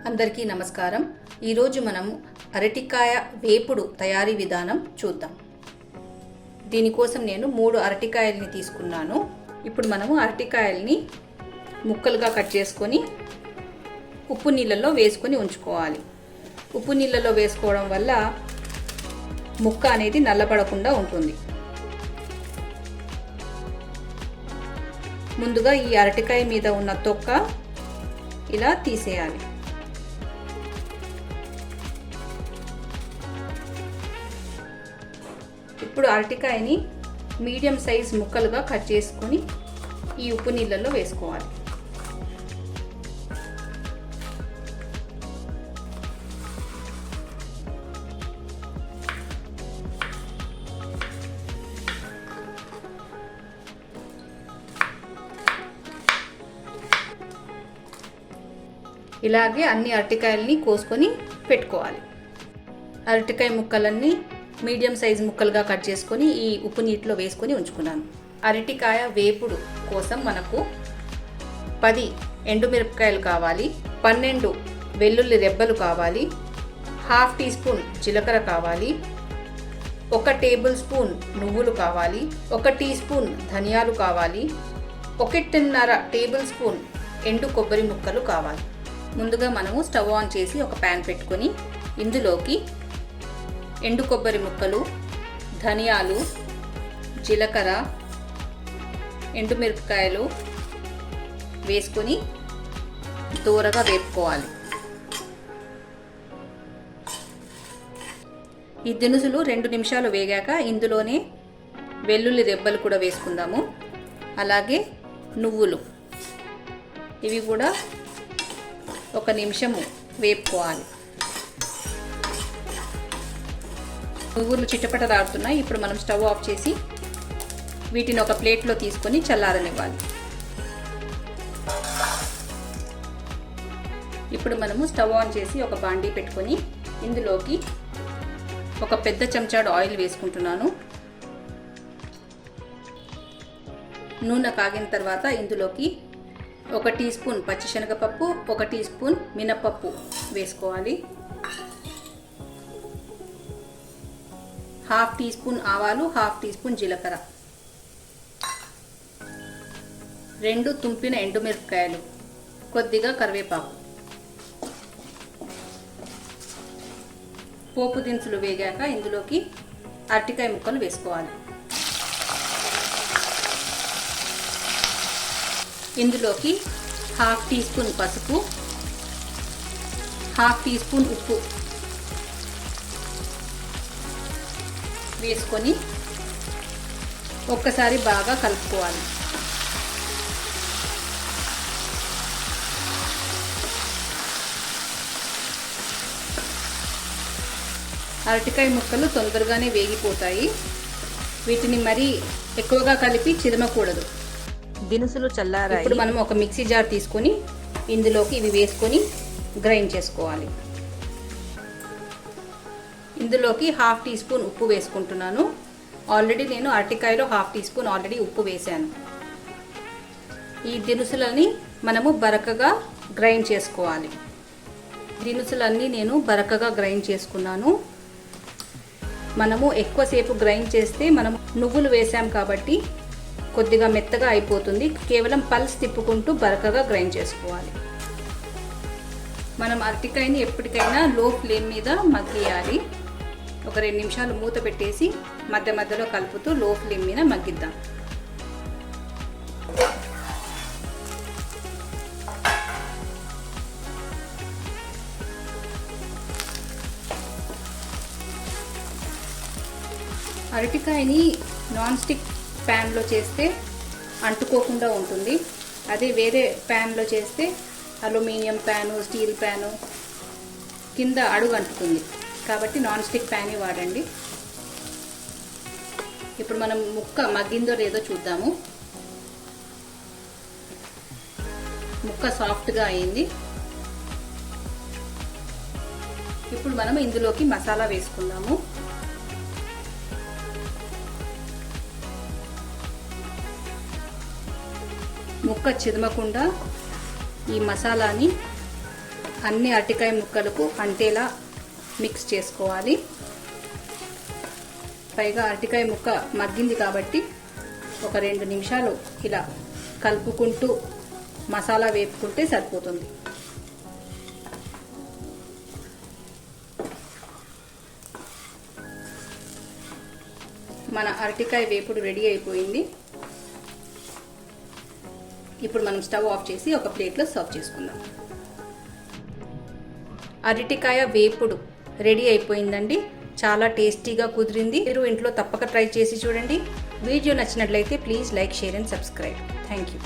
అందరికీ నమస్కారం. ఈరోజు మనం అరటికాయ వేపుడు తయారీ విధానం చూద్దాం. దీనికోసం నేను 3 అరటికాయల్ని తీసుకున్నాను. ఇప్పుడు మనము అరటికాయల్ని ముక్కలుగా కట్ చేసుకొని ఉప్పు నీళ్ళల్లో వేసుకొని ఉంచుకోవాలి. ఉప్పు నీళ్ళల్లో వేసుకోవడం వల్ల ముక్క అనేది నల్లబడకుండా ఉంటుంది. ముందుగా ఈ అరటికాయ మీద ఉన్న తొక్క ఇలా తీసేయాలి. ఇప్పుడు అరటికాయని మీడియం సైజ్ ముక్కలుగా కట్ చేసుకొని ఈ ఉప్పు నీళ్ళల్లో వేసుకోవాలి. ఇలాగే అన్ని అరటికాయలని కోసుకొని పెట్టుకోవాలి. అరటికాయ ముక్కలన్నీ మీడియం సైజ్ ముక్కలుగా కట్ చేసుకొని ఈ ఉప్పు నీటిలో వేసుకొని ఉంచుకున్నాను. అరటికాయ వేపుడు కోసం మనకు 10 ఎండుమిరపకాయలు కావాలి, 12 వెల్లుల్లి రెబ్బలు కావాలి, 1/2 టీ స్పూన్ జీలకర్ర కావాలి, 1 టేబుల్ స్పూన్ నువ్వులు కావాలి, 1 టీ స్పూన్ ధనియాలు కావాలి, 1.5 టేబుల్ స్పూన్ ఎండు కొబ్బరి ముక్కలు కావాలి. ముందుగా మనము స్టవ్ ఆన్ చేసి ఒక ప్యాన్ పెట్టుకొని ఇందులోకి ఎండు కొబ్బరి ముక్కలు, ధనియాలు, జీలకర్ర, ఎండుమిరపకాయలు వేసుకొని దూరగా వేపుకోవాలి. ఈ దినుసులు 2 నిమిషాలు వేగాక ఇందులోనే వెల్లుల్లి రెబ్బలు కూడా వేసుకుందాము. అలాగే నువ్వులు, ఇవి కూడా 1 నిమిషము వేపుకోవాలి. నువ్వులు చిటపటలాడుతున్నాయి. ఇప్పుడు మనం స్టవ్ ఆఫ్ చేసి వీటిని ఒక ప్లేట్లో తీసుకొని చల్లారనివ్వాలి. ఇప్పుడు మనము స్టవ్ ఆన్ చేసి ఒక బాండీ పెట్టుకొని ఇందులోకి ఒక పెద్ద చెంచాడు ఆయిల్ వేసుకుంటున్నాను. నూనె కాగిన తర్వాత ఇందులోకి 1 టీ స్పూన్ పచ్చిశనగపప్పు, 1 టీ స్పూన్ మినపప్పు వేసుకోవాలి. 1/2 టీ స్పూన్ ఆవాలు, 1/2 టీ స్పూన్ జీలకర్ర, 2 తుంపిన ఎండుమిరపకాయలు, కొద్దిగా కరివేపాకు. పోపు దినుసులు వేగాక ఇందులోకి అరటికాయ ముక్కలు వేసుకోవాలి. ఇందులోకి 1/2 టీ స్పూన్ పసుపు, 1/2 టీ స్పూన్ ఉప్పు వేసుకొని ఒక్కసారి బాగా కలుపుకోవాలి. అరటికాయ ముక్కలు తొందరగానే వేగిపోతాయి. వీటిని మరీ ఎక్కువగా కలిపి చిదమకూడదు. దినుసులు చల్లారాయి. ఇప్పుడు మనం ఒక మిక్సీ జార్ తీసుకొని ఇందులోకి ఇవి వేసుకొని గ్రైండ్ చేసుకోవాలి. ఇందులోకి 1/2 టీ స్పూన్ ఉప్పు వేసుకుంటున్నాను. ఆల్రెడీ నేను అరటికాయలో 1/2 టీ స్పూన్ ఆల్రెడీ ఉప్పు వేసాను. ఈ దినుసులని మనము బరకగా గ్రైండ్ చేసుకోవాలి. దినుసులన్నీ నేను బరకగా గ్రైండ్ చేసుకున్నాను. మనము ఎక్కువసేపు గ్రైండ్ చేస్తే మనం నువ్వులు వేసాం కాబట్టి కొద్దిగా మెత్తగా అయిపోతుంది. కేవలం పల్స్ తిప్పుకుంటూ బరకగా గ్రైండ్ చేసుకోవాలి. మనం అరటికాయని ఎప్పటికైనా లో ఫ్లేమ్ మీద మగ్గియాలి. ఒక 2 నిమిషాలు మూత పెట్టేసి మధ్య మధ్యలో కలుపుతూ లో ఫ్లేమ్ మీద మగ్గిద్దాం. అరటికాయని నాన్ స్టిక్ ప్యాన్లో చేస్తే అంటుకోకుండా ఉంటుంది. అదే వేరే ప్యాన్లో చేస్తే అల్యూమినియం ప్యాను, స్టీల్ ప్యాను కింద అడుగు అంటుతుంది. కాబట్టి నాన్ స్టిక్ ప్యానే వాడండి. ఇప్పుడు మనం ముక్క మగ్గిందో లేదో చూద్దాము. ముక్క సాఫ్ట్గా అయింది. ఇప్పుడు మనం ఇందులోకి మసాలా వేసుకుందాము. ముక్క చిదమకుండా ఈ మసాలాని అన్ని అరటికాయ ముక్కలకు అంటేలా మిక్స్ చేసుకోవాలి. పైగా అరటికాయ ముక్క మగ్గింది కాబట్టి ఒక 2 నిమిషాలు ఇలా కలుపుకుంటూ మసాలా వేపుకుంటే సరిపోతుంది. మన అరటికాయ వేపుడు రెడీ అయిపోయింది. ఇప్పుడు మనం స్టవ్ ఆఫ్ చేసి ఒక ప్లేట్లో సర్వ్ చేసుకుందాం. అరటికాయ వేపుడు రెడీ అయిపోయిందండి. చాలా టేస్టీగా కుదిరింది. మీరు ఇంట్లో తప్పక ట్రై చేసి చూడండి. వీడియో నచ్చినట్లయితే please like, share and subscribe. Thank you.